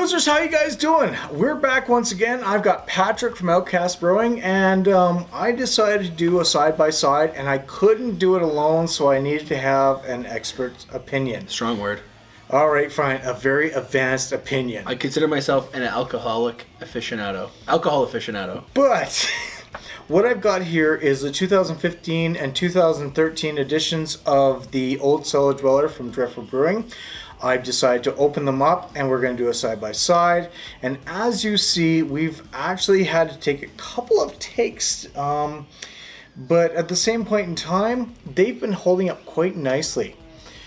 Boozers, how you guys doing? We're back once again. I've got Patrick from Outcast Brewing, and I decided to do a side-by-side, and I couldn't do it alone, so I needed to have an expert's opinion. Strong word. All right, fine. A very advanced opinion. I consider myself an alcohol aficionado. But what I've got here is the 2015 and 2013 editions of the Old Cellar Dweller from Driftwood Brewing. I've decided to open them up and we're going to do a side-by-side. And as you see, we've actually had to take a couple of takes. But at the same point in time, they've been holding up quite nicely.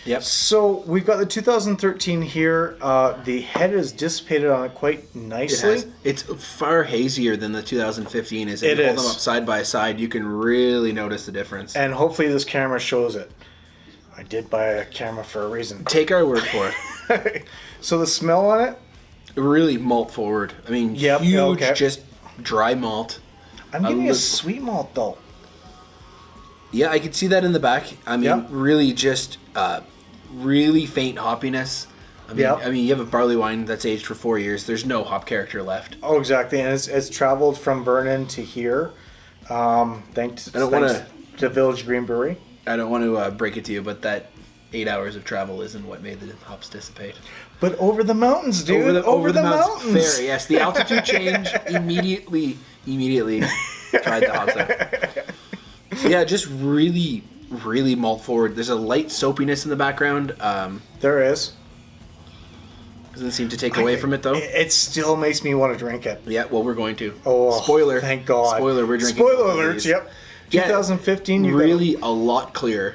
Yep. So we've got the 2013 here. The head is dissipated on it quite nicely. It's far hazier than the 2015 is. If you hold them up side by side, you can really notice the difference. And hopefully this camera shows it. I did buy a camera for a reason. Take our word for it. So the smell on it? Really malt forward. I mean, huge, just dry malt. I'm getting a sweet malt though. Yeah, I can see that in the back. I mean, really just really faint hoppiness. I mean, you have a barley wine that's aged for 4 years. There's no hop character left. Oh, exactly. And it's traveled from Vernon to here. Thanks to Village Green Brewery. I don't want to break it to you, but that 8 hours of travel isn't what made the hops dissipate. But over the mountains, dude. Over the mountains. Fair, yes. The altitude change immediately tried the hops out. Yeah, just really, really malt forward. There's a light soapiness in the background. There is. Doesn't seem to take away from it, though. It still makes me want to drink it. Yeah, well, we're going to. Oh, spoiler. Thank God. Spoiler, we're drinking. Spoiler alerts, yep. 2015, you really a lot clearer.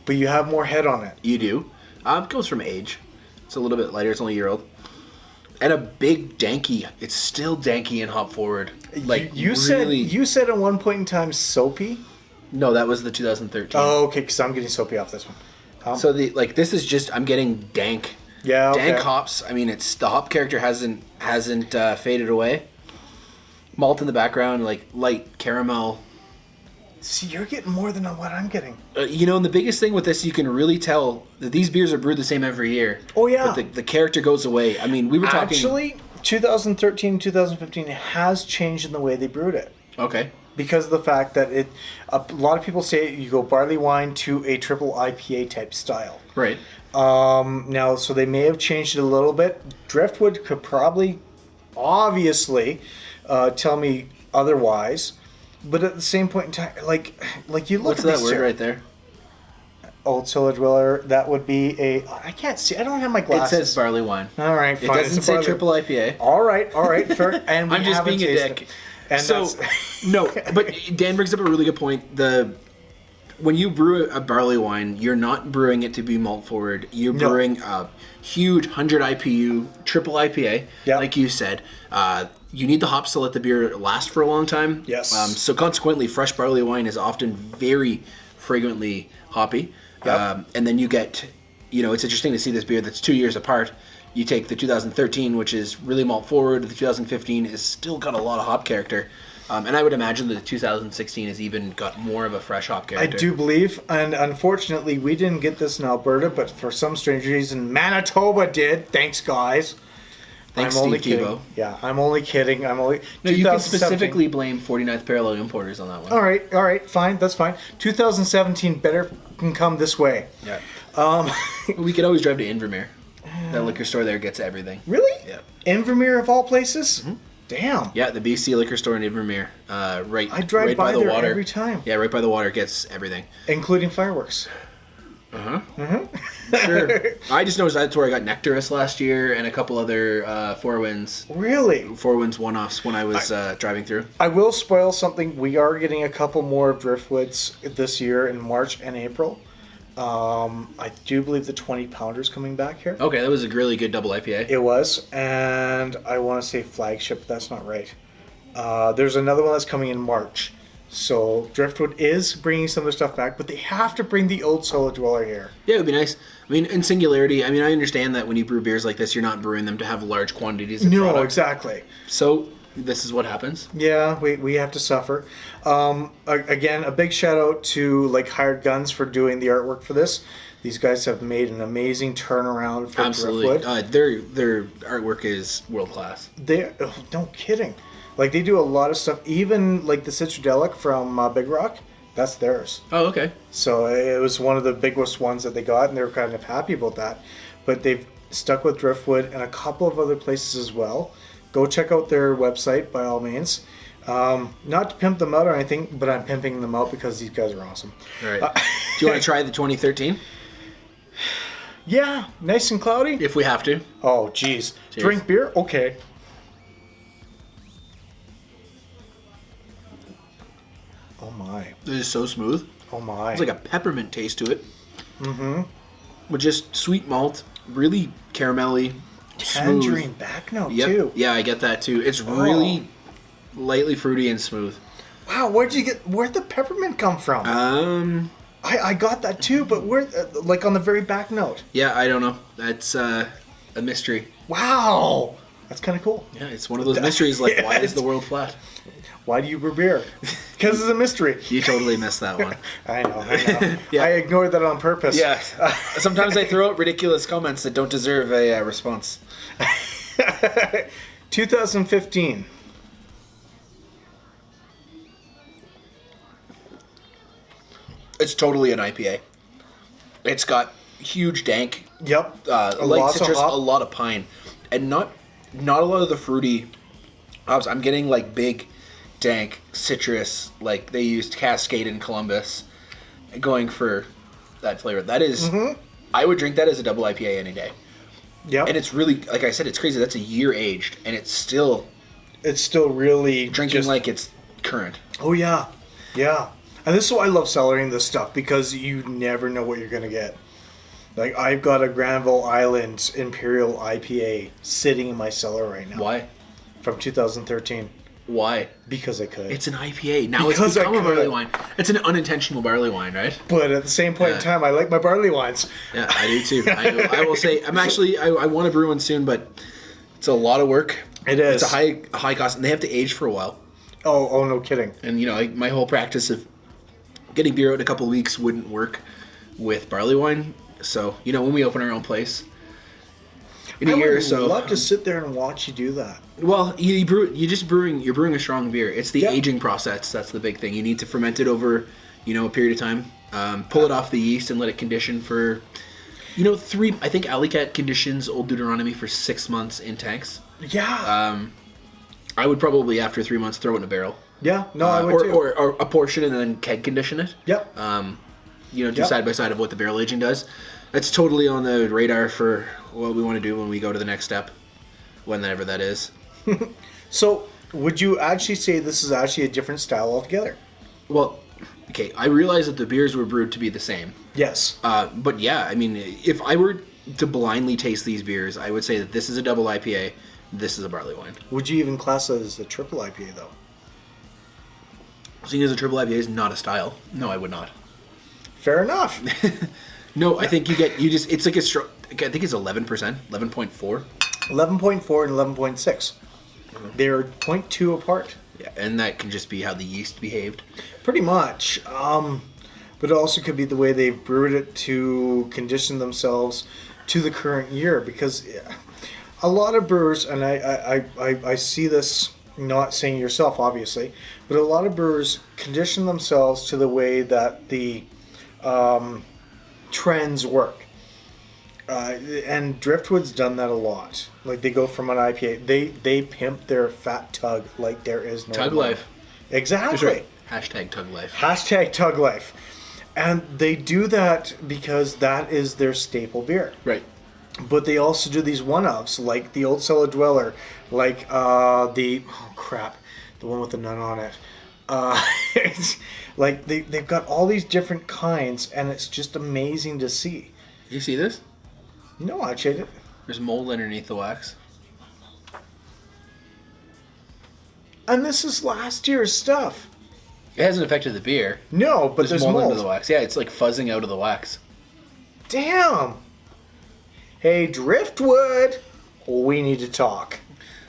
But you have more head on it. You do. It goes from age. It's a little bit lighter. It's only a year old. And a big danky. It's still danky and hop forward. Like you said at one point in time soapy. No, that was the 2013. Oh, okay, because I'm getting soapy off this one. So this is just I'm getting dank. Yeah, okay. Dank hops. I mean, it's the hop character hasn't faded away. Malt in the background, like light caramel. See, you're getting more than what I'm getting. And the biggest thing with this, you can really tell that these beers are brewed the same every year. Oh, yeah. But the character goes away. I mean, we were talking... Actually, 2013, 2015 has changed in the way they brewed it. Okay. Because of the fact that a lot of people say you go barley wine to a triple IPA type style. Right. Now, so they may have changed it a little bit. Driftwood could probably, obviously, tell me otherwise. But at the same point in time, like you look What's at that word right there? Old Cellar Dweller. That would be I can't see. I don't have my glasses. It says barley wine. All right, fine. It doesn't say triple IPA. All right, fair. And I'm just being a dick. And so, no, but Dan brings up a really good point. When you brew a barley wine, you're not brewing it to be malt forward. You're brewing a huge 100 IPU triple IPA, like you said. You need the hops to let the beer last for a long time. Yes. So consequently, fresh barley wine is often very fragrantly hoppy. Yep. And then you get, it's interesting to see this beer that's 2 years apart. You take the 2013, which is really malt forward. The 2015 is still got a lot of hop character. And I would imagine that the 2016 has even got more of a fresh hop character. I do believe, and unfortunately, we didn't get this in Alberta, but for some strange reason, Manitoba did. Thanks, guys. Thanks, I'm only Steve kidding. Tebow. Yeah, I'm only kidding. No, you can specifically blame 49th Parallel Importers on that one. All right, fine. That's fine. 2017 better can come this way. Yeah. We could always drive to Invermere. That liquor store there gets everything. Really? Yeah. Invermere of all places? Mm-hmm. Damn. Yeah, the BC liquor store in Invermere. I drive by the there water. every time. Yeah, right by the water gets everything. Including fireworks. Sure. I just noticed that's where I got Nectarus last year and a couple other Four Winds. Really? Four Winds one-offs when I was driving through. I will spoil something. We are getting a couple more Driftwoods this year in March and April. I do believe the 20-pounder is coming back here. Okay, that was a really good double IPA. It was, and I want to say flagship, but that's not right. There's another one that's coming in March. So Driftwood is bringing some of their stuff back, but they have to bring the Old Cellar Dweller here. Yeah, it would be nice. I mean, in Singularity, I understand that when you brew beers like this, you're not brewing them to have large quantities of product. Exactly. So this is what happens. Yeah, we have to suffer. Again, a big shout out to like Hired Guns for doing the artwork for this. These guys have made an amazing turnaround for Driftwood. Their artwork is world class. No kidding. Like they do a lot of stuff. Even like the Citradelic from Big Rock, that's theirs. Oh, okay. So it was one of the biggest ones that they got, and they were kind of happy about that. But they've stuck with Driftwood and a couple of other places as well. Go check out their website by all means. Not to pimp them out or anything, but I'm pimping them out because these guys are awesome. All right. Do you want to try the 2013? Yeah, nice and cloudy. If we have to. Oh, geez. Drink beer? Okay. Oh, my. This is so smooth. Oh, my. It's like a peppermint taste to it. Mm-hmm. With just sweet malt, really caramelly, tangerine smooth. Back note, too. Yeah, I get that, too. It's really lightly fruity and smooth. Wow, where'd the peppermint come from? I got that too, but where, like on the very back note? Yeah, I don't know. That's a mystery. Wow, that's kind of cool. Yeah, it's one of those mysteries. Like, why is the world flat? Why do you brew beer? Because it's a mystery. You totally missed that one. I know. Yeah. I ignored that on purpose. Yeah. Sometimes I throw out ridiculous comments that don't deserve a response. 2015. It's totally an IPA. It's got huge dank. Yep. Light citrus, a lot of pine, and not a lot of the fruity hops. I'm getting like big, dank citrus. Like they used Cascade in Columbus, going for that flavor. That is, I would drink that as a double IPA any day. Yep. And it's really, like I said, it's crazy. That's a year aged, and it's still really drinking like it's current. Oh yeah, yeah. And this is why I love cellaring this stuff, because you never know what you're going to get. Like, I've got a Granville Island Imperial IPA sitting in my cellar right now. Why? From 2013. Why? Because I could. It's an IPA. Now it's become a barley wine. It's an unintentional barley wine, right? But at the same point in time, I like my barley wines. Yeah, I do too. I will say, I want to brew one soon, but it's a lot of work. It is. It's a high cost, and they have to age for a while. Oh, no kidding. And, my whole practice of getting beer out in a couple of weeks wouldn't work with barley wine. So, when we open our own place in a year or so, I would love to sit there and watch you do that. Well, you're brewing a strong beer. It's the aging process. That's the big thing. You need to ferment it over, a period of time. Pull it off the yeast and let it condition for, 3. I think Alley Cat conditions Old Deuteronomy for 6 months in tanks. Yeah. I would probably after 3 months throw it in a barrel. Yeah, no, I would too. Or a portion and then keg condition it. Yep. Do side by side of what the barrel aging does. That's totally on the radar for what we want to do when we go to the next step, whenever that is. So, would you actually say this is actually a different style altogether? Well, okay, I realize that the beers were brewed to be the same. Yes. But yeah, I mean, if I were to blindly taste these beers, I would say that this is a double IPA, this is a barley wine. Would you even class it as a triple IPA, though? Seeing as a triple IPA is not a style. No, I would not. Fair enough. No, I think it's like I think it's 11%, 11.4. 11.4 and 11.6. They're 0.2 apart. Yeah, and that can just be how the yeast behaved. Pretty much. But it also could be the way they've brewed it to condition themselves to the current year. Because a lot of brewers, and I see this, not saying yourself, obviously, but a lot of brewers condition themselves to the way that the trends work. And Driftwood's done that a lot. Like, they go from an IPA, they pimp their fat tug like there is no Tug life. Exactly. Right. Hashtag tug life. Hashtag tug life. And they do that because that is their staple beer. Right. But they also do these one-offs, like the Old Cellar Dweller, like the one with the nun on it. It's like they've got all these different kinds, and it's just amazing to see. You see this? No, actually I didn't. There's mold underneath the wax. And this is last year's stuff. It hasn't affected the beer. No, but there's mold under the wax. Yeah, it's like fuzzing out of the wax. Damn. Hey, Driftwood, we need to talk.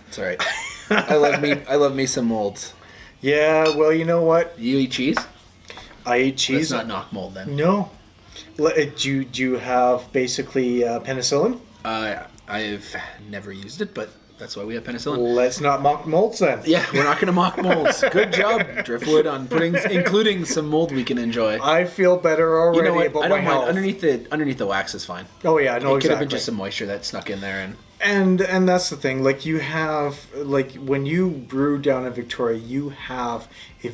That's all right. I love me some molds. Yeah, well, you know what? You eat cheese? I eat cheese. Let's not knock mold then. No. Do you have basically penicillin? I've never used it, but that's why we have penicillin. Let's not mock molds then. Yeah, we're not going to mock molds. Good job, Driftwood, on including some mold we can enjoy. I feel better already You know what? about I don't my mind. health. Underneath the wax is fine. Oh yeah, I know It could have exactly. been just some moisture that snuck in there, And that's the thing. Like you have, like when you brew down in Victoria, you have a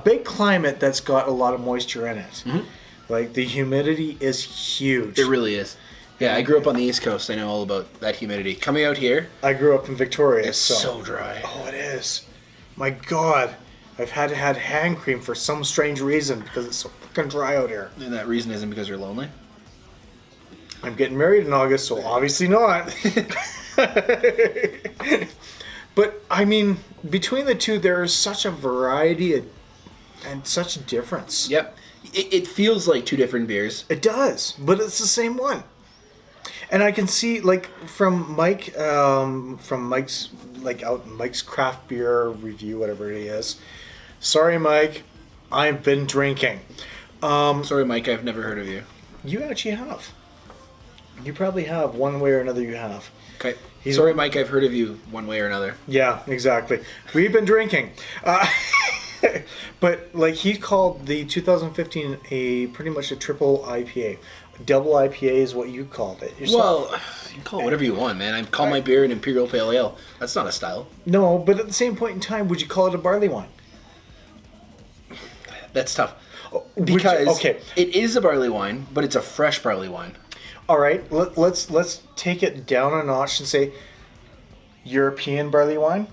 big climate that's got a lot of moisture in it. Mm-hmm. Like the humidity is huge. it really is. Yeah, I grew up on the East Coast. I know all about that humidity. Coming out here, I grew up in Victoria. it's so dry. Oh, it is. My God, I've had hand cream for some strange reason because it's so fucking dry out here. And that reason isn't because you're lonely. I'm getting married in August, so obviously not. But I mean, between the two, there is such a variety and such a difference. Yep. It feels like two different beers. It does, but it's the same one. And I can see, like, from Mike's Mike's craft beer review, whatever it is. Sorry, Mike, I've been drinking. Sorry, Mike, I've never heard of you. You actually have. You probably have, one way or another. You have. Okay. Sorry, Mike, I've heard of you one way or another. Yeah, exactly. We've been drinking. But like he called the 2015 pretty much a triple IPA. Double IPA is what you called it yourself. Well, you can call it whatever you want, man. I call my beer an Imperial Pale Ale. That's not a style. No, but at the same point in time, would you call it a barley wine? That's tough. Because okay. It is a barley wine, but it's a fresh barley wine. All right, let's take it down a notch and say European barley wine,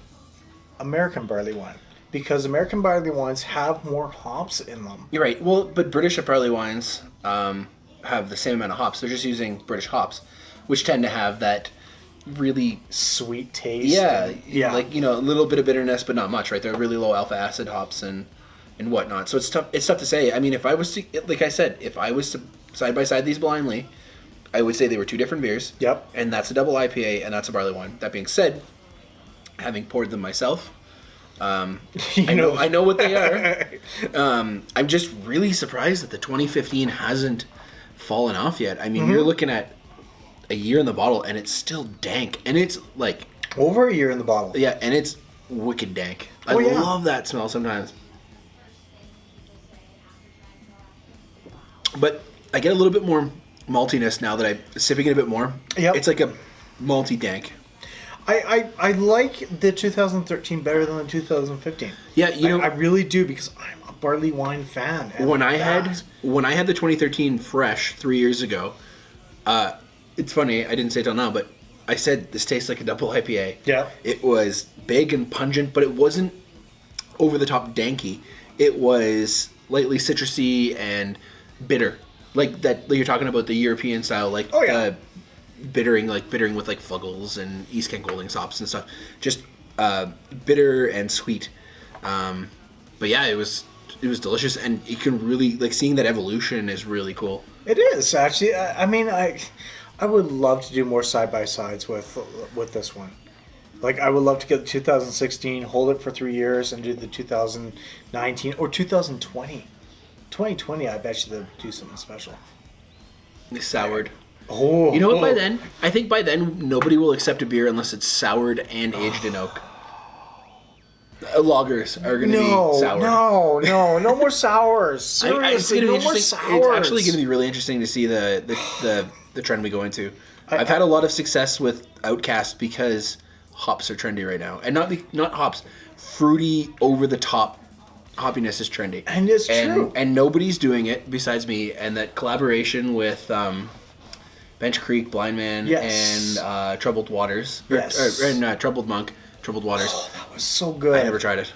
American barley wine. Because American barley wines have more hops in them. You're right. Well, but British barley wines have the same amount of hops. They're just using British hops, which tend to have that really sweet taste. Yeah. Like, a little bit of bitterness, but not much, right? They're really low alpha acid hops and whatnot. So it's tough to say. I mean, if I was to, like I said, if I was to side by side these blindly, I would say they were two different beers. Yep. And that's a double IPA and that's a barley wine. That being said, having poured them myself, I know what they are. I'm just really surprised that the 2015 hasn't fallen off yet. I mean, You're looking at a year in the bottle and it's still dank. And it's like... over a year in the bottle. Yeah, and it's wicked dank. I love that smell sometimes. But I get a little bit more maltiness now that I'm sipping it a bit more. Yep. It's like a malty dank. I like the 2013 better than the 2015. Yeah, I really do because I'm a barley wine fan. When I had the 2013 fresh 3 years ago, it's funny, I didn't say it till now, but I said this tastes like a double IPA. Yeah. It was big and pungent, but it wasn't over the top danky. It was lightly citrusy and bitter. Like that you're talking about the European style, like bittering with like Fuggles and East Kent Golding hops and stuff. Just bitter and sweet. But yeah, it was delicious, and you can really like seeing that evolution is really cool. It is actually. I mean, I would love to do more side by sides with this one. Like I would love to get the 2016, hold it for 3 years, and do the 2019 or 2020. 2020, I bet you they'll do something special. Soured. Oh, you know what? I think by then nobody will accept a beer unless it's soured and aged in oak. Lagers are going to be sour. No more sours. Seriously, no more sours. It's actually going to be really interesting to see the trend we go into. I've had a lot of success with Outcast because hops are trendy right now, and not hops, fruity over the top. Hoppiness is trendy, and it's true, and nobody's doing it besides me. And that collaboration with Bench Creek, Blind Man, and Troubled Waters, Troubled Monk, Troubled Waters. Oh, that was so good. I never tried it.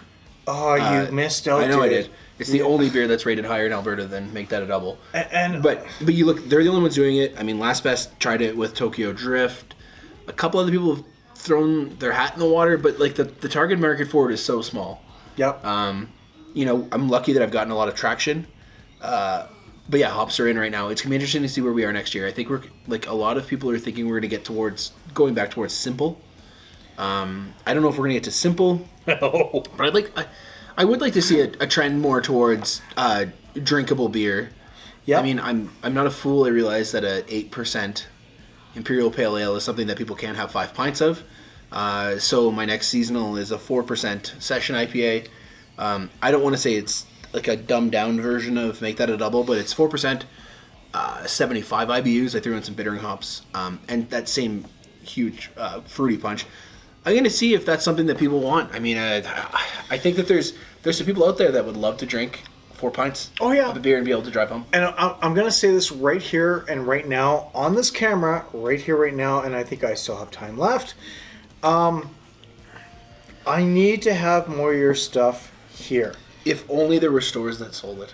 Oh, you missed out. I know I did. It's the only beer that's rated higher in Alberta than Make That a Double. But you look, they're the only ones doing it. I mean, Last Best tried it with Tokyo Drift. A couple other people have thrown their hat in the water, but like the target market for it is so small. Yep. I'm lucky that I've gotten a lot of traction. But yeah, hops are in right now. It's going to be interesting to see where we are next year. I think we're like a lot of people are thinking we're going to get going back towards simple. I don't know if we're going to get to simple. No. But I would like to see a trend more towards drinkable beer. Yeah. I mean, I'm not a fool. I realize that a 8% Imperial Pale Ale is something that people can't have 5 pints of. So my next seasonal is a 4% Session IPA. I don't want to say it's like a dumbed down version of Make That a Double, but it's 4%, 75 IBUs. I threw in some bittering hops, and that same huge fruity punch. I'm going to see if that's something that people want. I mean, I think that there's some people out there that would love to drink 4 pints of a beer and be able to drive home. And I'm going to say this right here and right now on this camera, right here, right now, and I think I still have time left. I need to have more of your stuff here. If only there were stores that sold it.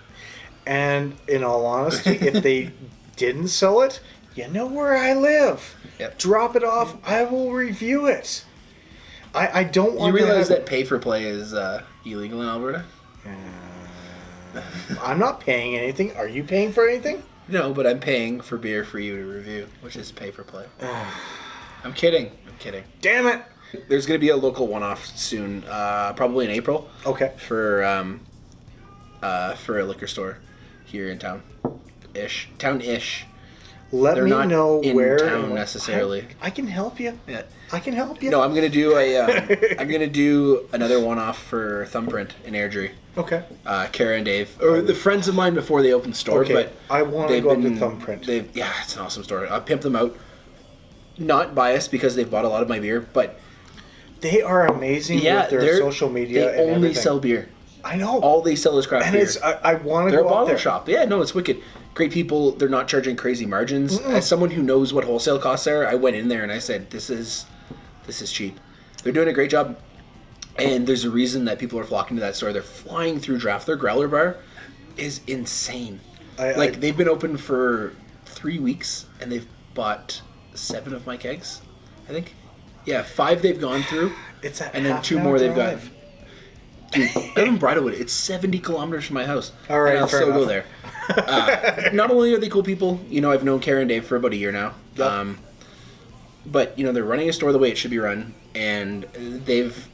And in all honesty, if they didn't sell it, you know where I live. Yep. Drop it off. I will review it. I don't want to... You realize that pay for play is illegal in Alberta? I'm not paying anything. Are you paying for anything? No, but I'm paying for beer for you to review, which is pay for play. I'm kidding. Damn it. There's going to be a local one-off soon, probably in April. Okay. For a liquor store here in town-ish. Let me know where. They're not in town necessarily. I can help you. Yeah. I can help you. No, I'm going to do I'm going to do another one-off for Thumbprint in Airdrie. Okay. Kara and Dave, or the friends of mine before they opened the store. Okay. But I want to go up to Thumbprint. Yeah, it's an awesome store. I'll pimp them out. Not biased because they've bought a lot of my beer, but they are amazing with their social media. They only sell beer. I know. All they sell is craft beer. And I want to go up there. They're a bottle shop. Yeah, no, it's wicked. Great people. They're not charging crazy margins. Mm-mm. As someone who knows what wholesale costs are, I went in there and I said, this is cheap. They're doing a great job. And there's a reason that people are flocking to that store. They're flying through draft. Their growler bar is insane. They've been open for 3 weeks and they've bought 7 of my kegs, I think. Yeah, 5 they've gone through. It's a and then 2 more they've got. Dude, I live in Bridlewood. It's 70 kilometers from my house. All right, and I'll still go there. Not only are they cool people, I've known Kara and Dave for about a year now. Yep. But they're running a store the way it should be run, and they've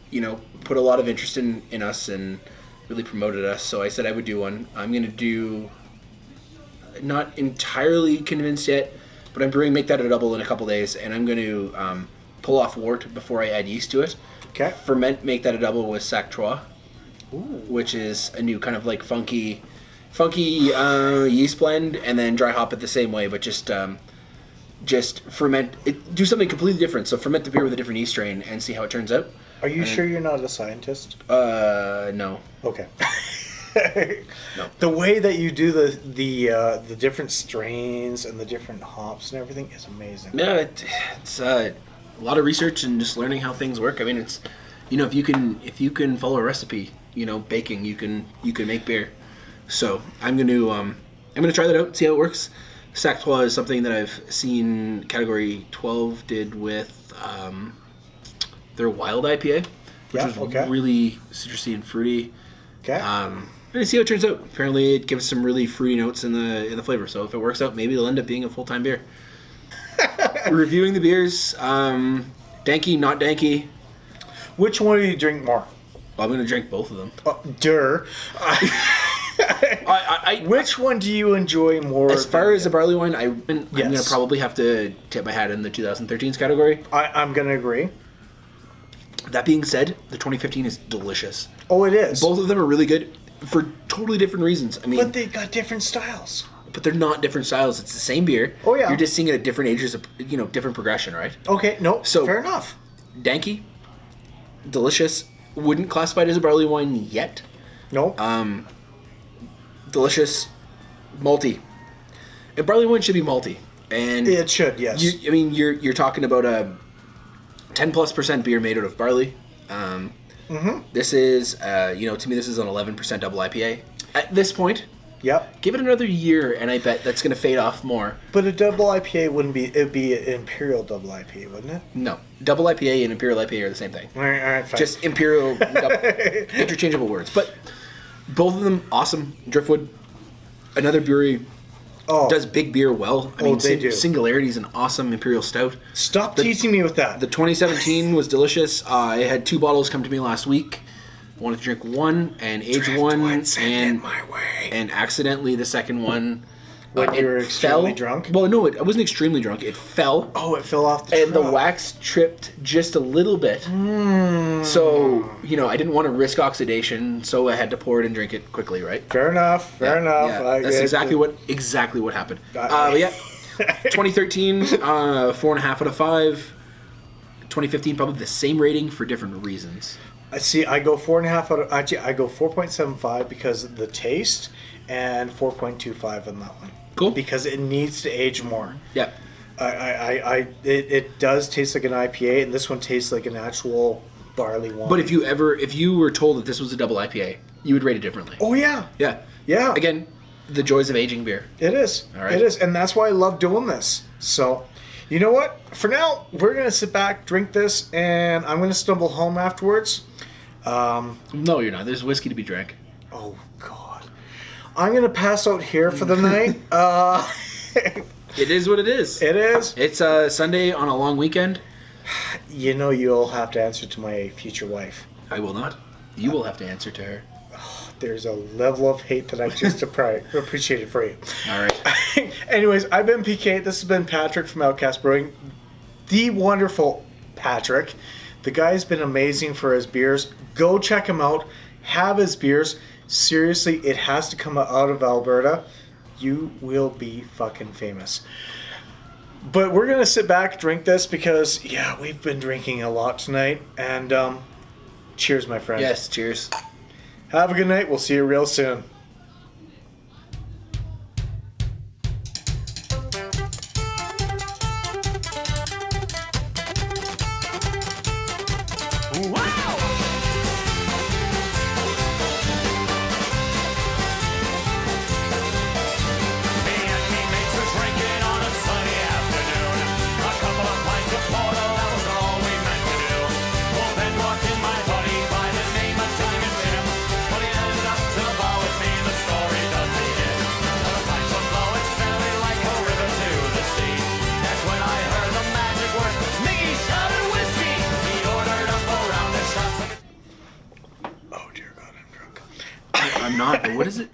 put a lot of interest in us and really promoted us. So I said I would do one. I'm gonna do. Not entirely convinced yet, but I'm brewing Make That a Double in a couple days, and I'm going to pull off wort before I add yeast to it. Okay. Ferment Make That a Double with Sac Trois, which is a new kind of like funky yeast blend, and then dry hop it the same way, but just ferment it. Do something completely different. So ferment the beer with a different yeast strain and see how it turns out. Are you sure you're not a scientist? No. Okay. No. The way that you do the different strains and the different hops and everything is amazing. Yeah, it's a lot of research and just learning how things work. I mean, it's if you can follow a recipe, baking, you can make beer. So I'm gonna try that out, see how it works. Sac Trois is something that I've seen Category 12 did with their Wild IPA, which was really citrusy and fruity. Okay. And see how it turns out. Apparently, it gives some really fruity notes in the flavor. So if it works out, maybe it'll end up being a full-time beer. Reviewing the beers, danky, not danky. Which one do you drink more? Well, I'm going to drink both of them. Which one do you enjoy more? As far as the barley wine, I'm going to probably have to tip my hat in the 2013's category. I'm going to agree. That being said, the 2015 is delicious. Oh, it is. Both of them are really good for totally different reasons. I mean, but they got different styles. But they're not different styles. It's the same beer. Oh yeah. You're just seeing it at different ages of different progression, right? Okay. No. So fair enough. Danky, delicious. Wouldn't classify it as a barley wine yet. No. Delicious, malty. A barley wine should be malty, and it should. Yes. You're talking about a 10+% beer made out of barley. This is, to me, this is an 11% double IPA. At this point, yep. Give it another year, and I bet that's going to fade off more. But a double IPA wouldn't be, it'd be an Imperial double IPA, wouldn't it? No. Double IPA and Imperial IPA are the same thing. All right, fine. Just Imperial, interchangeable words. But both of them, awesome. Driftwood, another brewery does big beer well. I mean, they do. Singularity is an awesome Imperial Stout. Stop teasing me with that. The 2017 was delicious. I had 2 bottles come to me last week. I wanted to drink one and age one, and accidentally the second one. When you were extremely drunk? Well, no, I wasn't extremely drunk. It fell. Oh, it fell off the truck. And the wax tripped just a little bit. So, I didn't want to risk oxidation, so I had to pour it and drink it quickly, right? Fair enough. Yeah. That's exactly what happened. 2013, 4.5 out of 5. 2015, probably the same rating for different reasons. See, I go 4.5 I go 4.75 because of the taste, and 4.25 on that one. Cool. Because it needs to age more. Yeah. It does taste like an IPA, and this one tastes like an actual barley wine. But if you were told that this was a double IPA, you would rate it differently. Oh yeah. Yeah. Yeah. Again, the joys of aging beer. It is. All right. It is, and that's why I love doing this. So, you know what? For now, we're gonna sit back, drink this, and I'm gonna stumble home afterwards. No, you're not. There's whiskey to be drank. Oh God. I'm gonna pass out here for the night. It is what it is. It is. It's Sunday on a long weekend. You'll have to answer to my future wife. I will not. You will have to answer to her. There's a level of hate that I just appreciated for you. All right. Anyways, I've been PK. This has been Patrick from Outcast Brewing. The wonderful Patrick. The guy's been amazing for his beers. Go check him out. Have his beers. Seriously, it has to come out of Alberta. You will be fucking famous. But we're going to sit back, drink this, because, we've been drinking a lot tonight. And cheers, my friend. Yes, cheers. Have a good night. We'll see you real soon. I'm not, but what is it?